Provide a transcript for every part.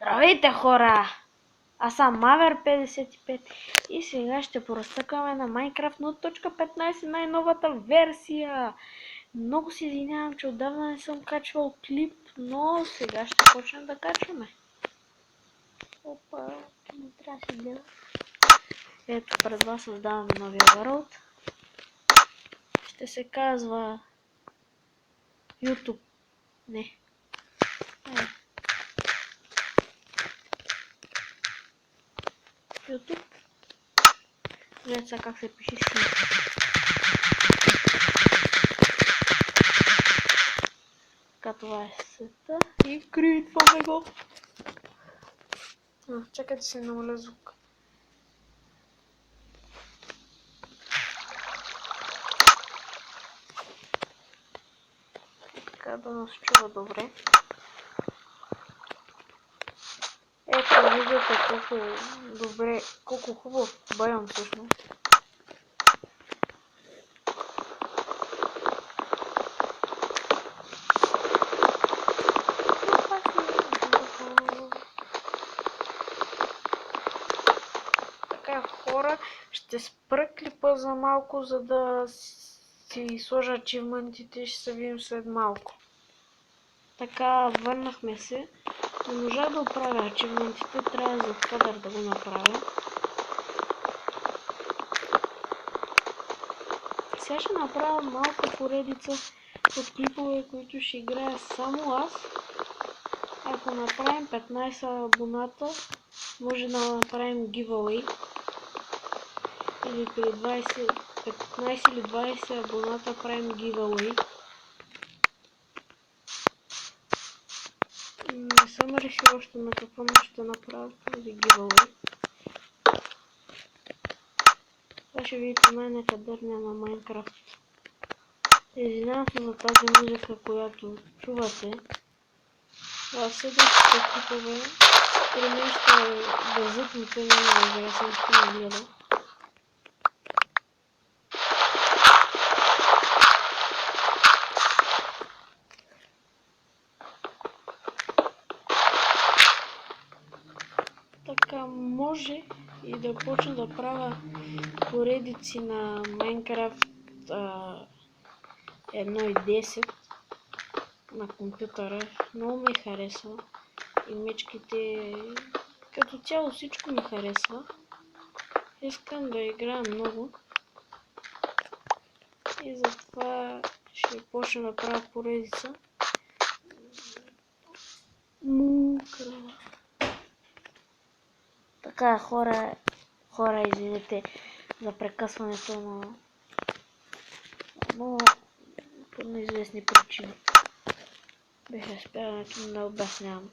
Здравейте, хора! Аз съм Мавер55 и сега ще поразтъкваме на Minecraft 0.15, най-новата версия. Много се извинявам, че отдавна не съм качвал клип, но сега ще почнем да качваме. Опа, не трябва да се гледа. Ето пред вас създаваме новия world. Ще се казва YouTube. Не. YouTube. Гледайте сега как се пише си. Така, това е света и критваме го. Чакайте се намаля звук. Така да нас чува добре. Ето, виждате колко добре, колко хубав байон всъщност. Така, хора, ще спра клипа за малко, за да си сложа ачивментите и ще се видим след малко. Така, върнахме се. Не можах да оправя ачивментите, трябва за кадър да го направя. Сега ще направя малка поредица от клипове, които ще играя само аз. Ако направим 15 абоната, може да направим giveaway. Или при 15 или 20 абоната правим giveaway. Не съм решил още на какво ще направя този giveaway. Това ще видите най-некадърния на Minecraft. Извинявам се за тази музика, която чувате. В следващите клипове при мен ще дъзъкнете на игра, съм ще не гледа. Така, може и да почна да правя поредици на Minecraft 1.10 на компютъра. Много ми харесва. И мечките, като цяло всичко ми харесва. Искам да играя много. И затова ще почна да правя поредица. Крава. Така, хора, извинете за прекъсването, но по неизвестни причини. Бех успял да обяснявам.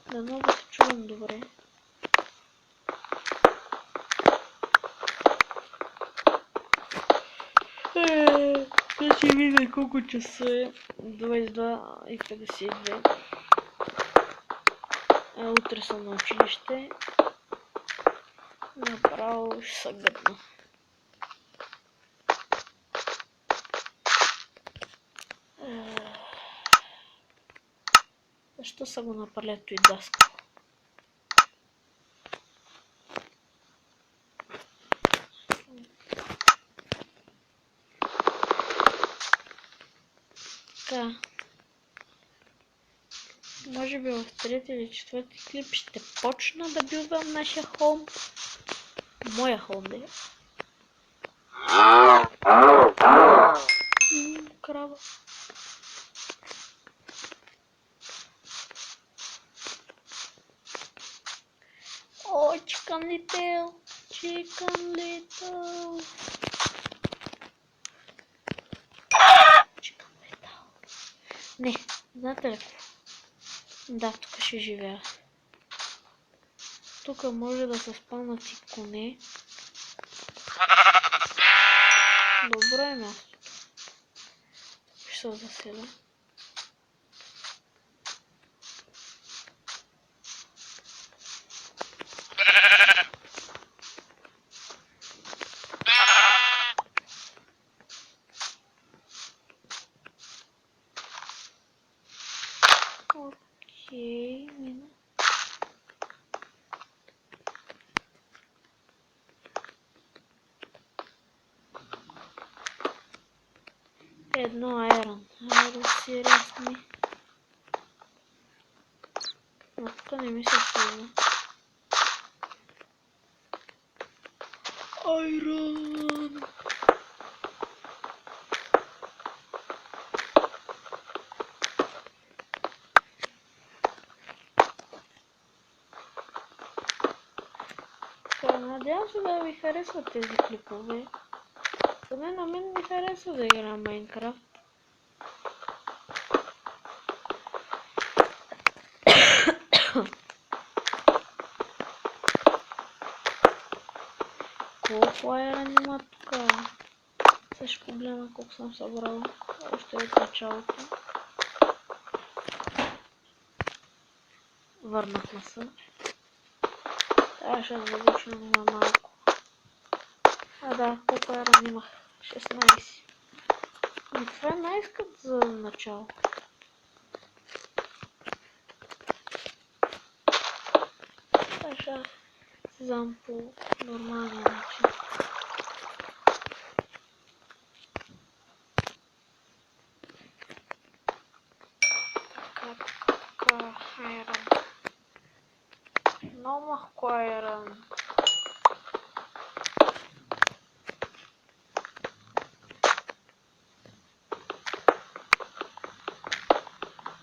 Дано да се чувам добре. Да си видя колко часа е. 22:52. Утре съм на училище. Направо ще се гъдна. Защо са го напалят и даска? Така. Може би в трети или четвърти клип ще почна да билдвам нашия холм. Моя холм, да е. Крава. О, Chicken Little. Chicken Little. Chicken Little. Не, знаете ли? Да, тук ще живея. Тук може да се спалнат и коне. Добро е мястото. Ще се заселя. Окей, мина. Едно айрон. Айрон сириус ми. Но тук не ми се слиза. Айрон! Надявам се да ви харесват тези клипове. Поне на мен ми харесва да играм Майнкрафт. Колко айрон има тук? Сега ще погледна колко съм събрал. Още от началото. Върнахме се. Трябваше да започнем на малко. А да, колко айрон имах? 16. И това е най-скът за начало. Сега ще слизам по нормалния начин. Така, айрон. Много малко айрон.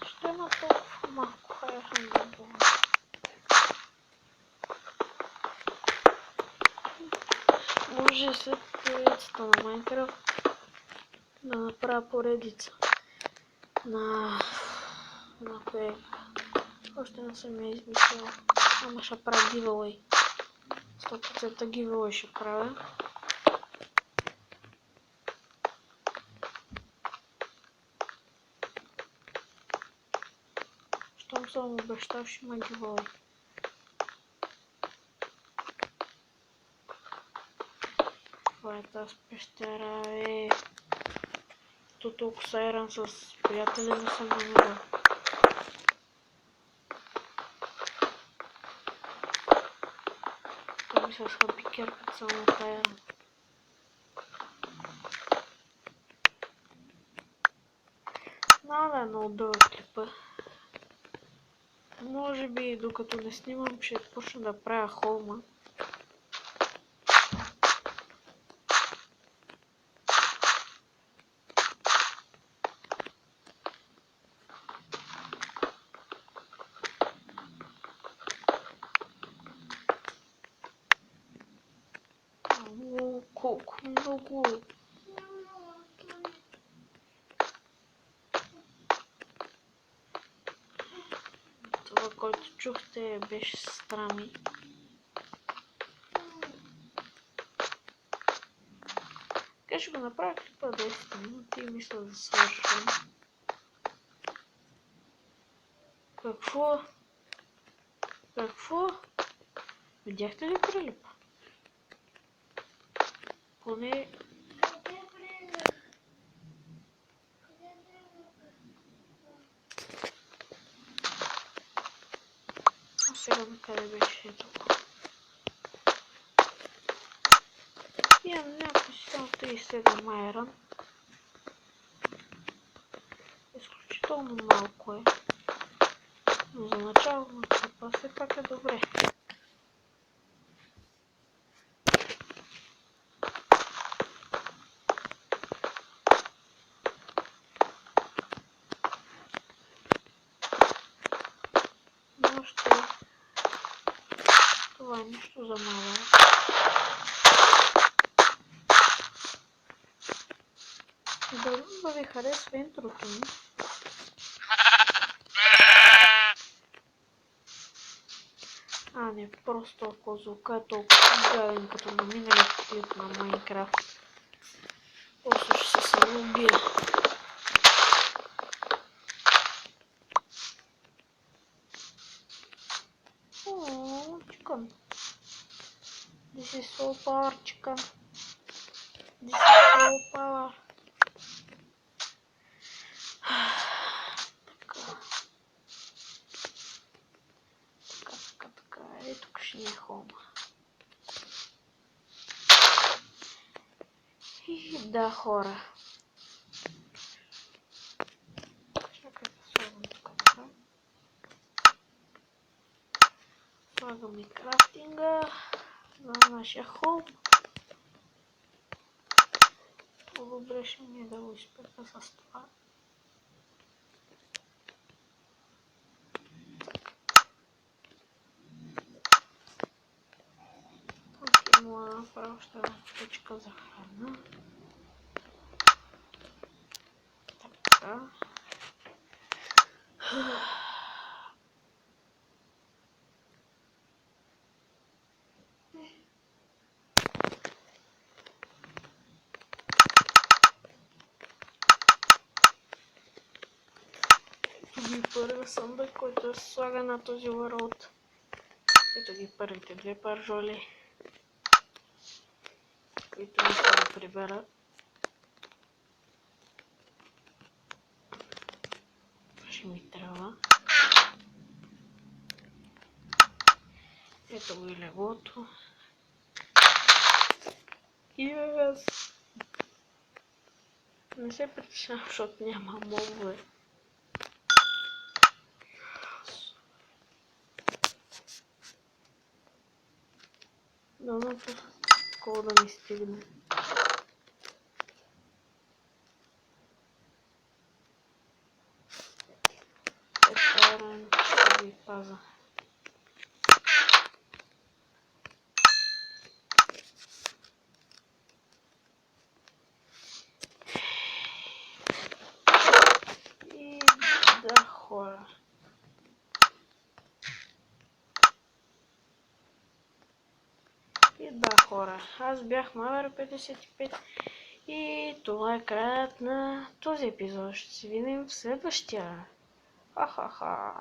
Що има толкова малко айрон да бъде? Може след поредицата на Майнкрафт да направя поредица на кое още не съм я измислил. Ама ще правя giveaway. 100% giveaway ще правя. Щом съм обещал, ще има giveaway. Това е тази пещера, То толкова с айрон с приятели не съм намерил. Ми с хабикер като само от айрон. Да е много дълъг клипа. Може би докато не снимам ще почна да правя холма. Колко много. Това, който чухте, беше сестра ми. Така ще го направя клипа 10 минути и мисля да свършим. Какво? Какво? Видяхте ли прилипа? Поне... А сега на къде беше ето? Имам някакво си само 37 айрон. Изключително малко е. Но за начало на клипа все пак е добре. Но още това е нищо за малко. Дали да ви харесва интрото ми? А не, просто ако звука е толкова гаден като на миналия клип на Майнкрафт. Просто ще се самоубия. Ооо, chicken. This is so power, chicken. This is so power. да, хора. Чакай да слагам тук. Слагам и крафтинга на нашия холм. По-добре ще ми е да го изпека с това. Тук мога да направя още една печка за храна. Така. И първия съндък, който се слага на този world. Ето ги първите две пържоли, които не са да прибера. Това ще ми трябва. Ето го и леглото. Yes! Не се притеснявам, защото няма мобове. Дълното колко да ми стигне. Етарен ще ви паза. И да, хора. И да, хора, аз бях Мавер 55 и това е краят на този епизод. Ще се видим в следващия. Ха-ха-ха.